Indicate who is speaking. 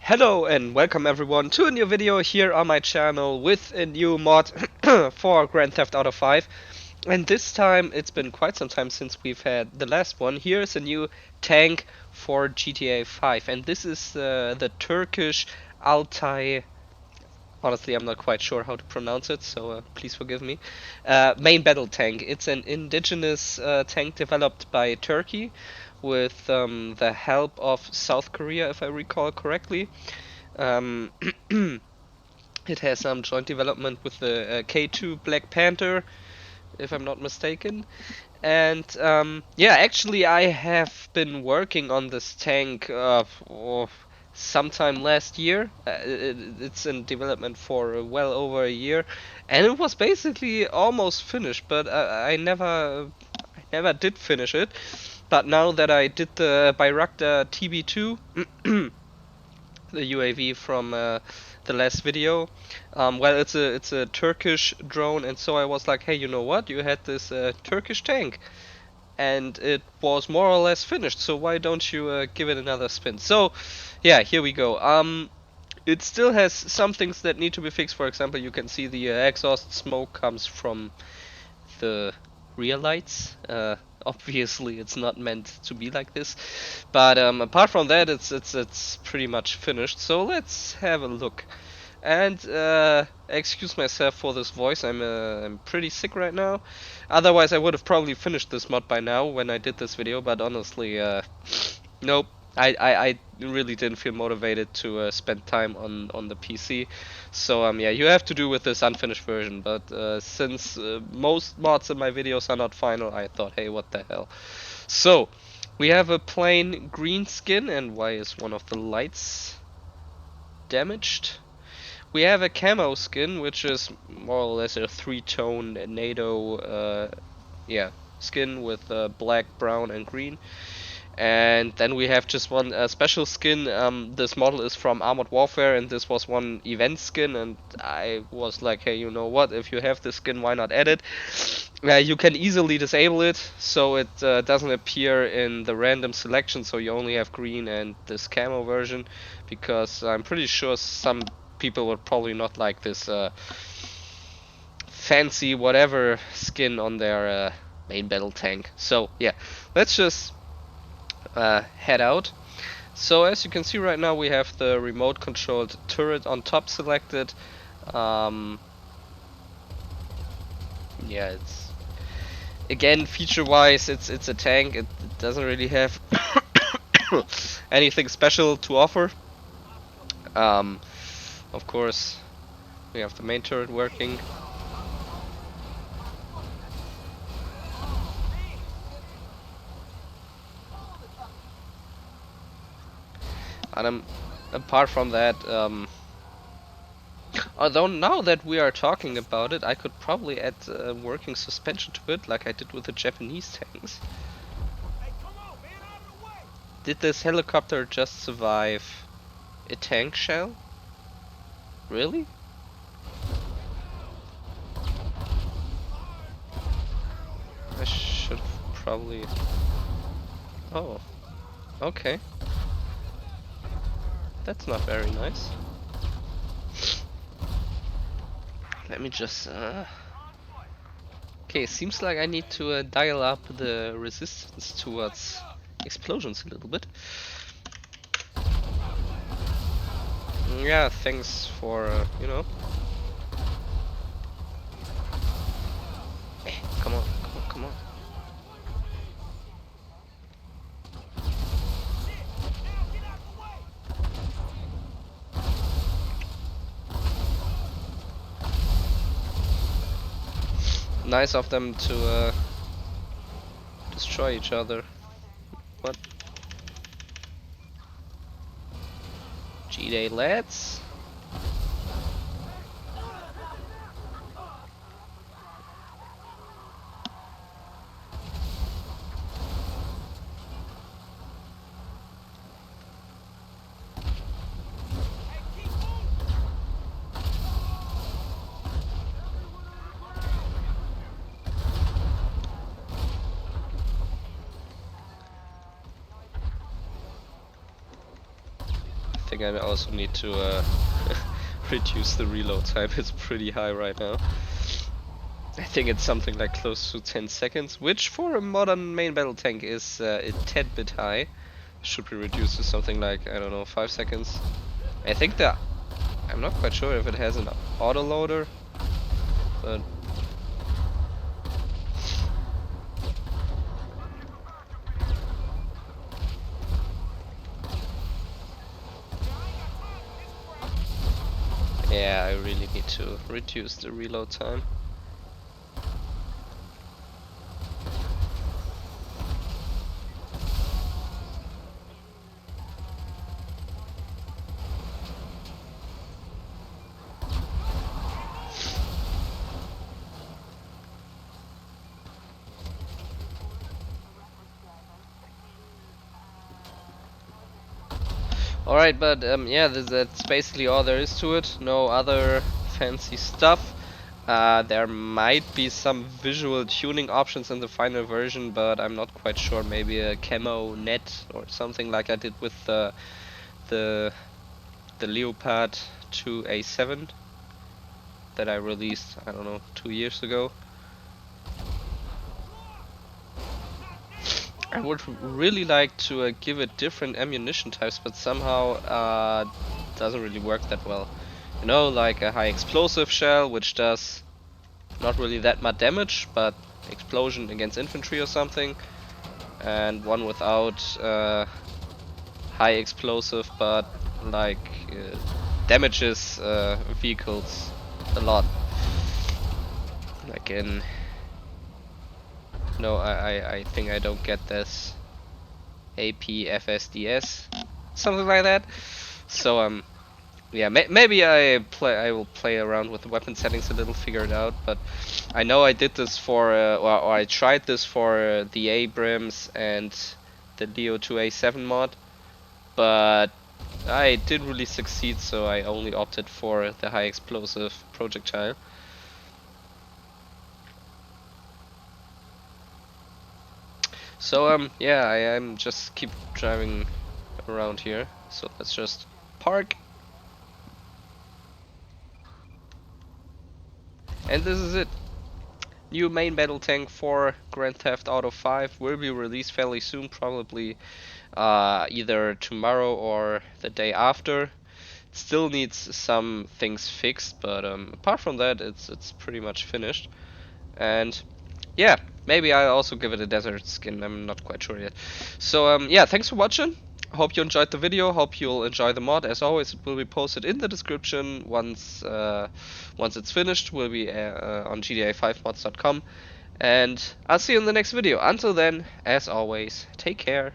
Speaker 1: Hello and welcome everyone to a new video here on my channel with a new mod for Grand Theft Auto 5. And this time, it's been quite some time since we've had the last one. Here's a new tank for GTA 5, and this is the Turkish Altay. Honestly, I'm not quite sure how to pronounce it, so please forgive me. Main battle tank. It's an indigenous tank developed by Turkey with the help of South Korea, if I recall correctly. Um, it has some joint development with the K2 Black Panther, if I'm not mistaken. And yeah, actually, I have been working on this tank sometime last year. It's in development for well over a year, and it was basically almost finished, but I never did finish it. But now that I did the Bayraktar TB2, the UAV from the last video. Well, it's a Turkish drone, and so I was like, hey, you know what? You had this Turkish tank, and it was more or less finished. So why don't you give it another spin? So, yeah, here we go. It still has some things that need to be fixed. For example, you can see the exhaust smoke comes from the rear lights. Obviously, it's not meant to be like this, but apart from that, it's pretty much finished. So let's have a look. And excuse myself for this voice. I'm pretty sick right now. Otherwise, I would have probably finished this mod by now when I did this video. But honestly, nope. I really didn't feel motivated to spend time on the PC. So yeah, you have to do with this unfinished version. But since most mods in my videos are not final, I thought, hey, what the hell. So we have a plain green skin, and why is one of the lights damaged? We have a camo skin, which is more or less a three-tone NATO yeah, skin with black, brown, and green. And then we have just one special skin. This model is from Armored Warfare, and this was one event skin. And I was like, hey, you know what? If you have this skin, why not add it? You can easily disable it, so it doesn't appear in the random selection. So you only have green and this camo version, because I'm pretty sure some people would probably not like this fancy whatever skin on their main battle tank. So yeah, let's just head out. So as you can see right now, we have the remote controlled turret on top selected. Yeah, it's again feature wise, it's a tank. It doesn't really have anything special to offer. Of course, we have the main turret working. And apart from that, although now that we are talking about it, I could probably add working suspension to it, like I did with the Japanese tanks. Did this helicopter just survive a tank shell? Really? I should probably... Oh, okay. That's not very nice. Let me just... Okay, seems like I need to dial up the resistance towards explosions a little bit. Yeah, thanks for, you know. Hey, come on, come on, come on. Nice of them to destroy each other. What? G-Day, lads. I think I also need to reduce the reload time. It's pretty high right now. I think it's something like close to 10 seconds, which for a modern main battle tank is a tad bit high. Should be reduced to something like, I don't know, 5 seconds. I think that I'm not quite sure if it has an autoloader, but yeah, I really need to reduce the reload time. Alright, but yeah, that's basically all there is to it. No other fancy stuff. There might be some visual tuning options in the final version, but I'm not quite sure. Maybe a camo net or something like I did with the Leopard 2A7 that I released, I don't know, 2 years ago. I would really like to give it different ammunition types, but somehow doesn't really work that well. You know, like a high explosive shell, which does not really that much damage, but explosion against infantry or something, and one without high explosive, but like damages vehicles a lot. Like in no, I think I don't get this. APFSDS, something like that. So yeah, maybe I will play around with the weapon settings a little, figure it out. But I know I did this for or I tried this for the Abrams and the Leo 2A7 mod, but I didn't really succeed, so I only opted for the high explosive projectile. So yeah, I am just keep driving around here. So let's just park. And this is it. New main battle tank for Grand Theft Auto 5 will be released fairly soon, probably either tomorrow or the day after. Still needs some things fixed, but apart from that, it's pretty much finished. And yeah, maybe I'll also give it a desert skin. I'm not quite sure yet. So yeah, thanks for watching. Hope you enjoyed the video. Hope you'll enjoy the mod. As always, it will be posted in the description once it's finished. Will be on gda5mods.com. And I'll see you in the next video. Until then, as always, take care.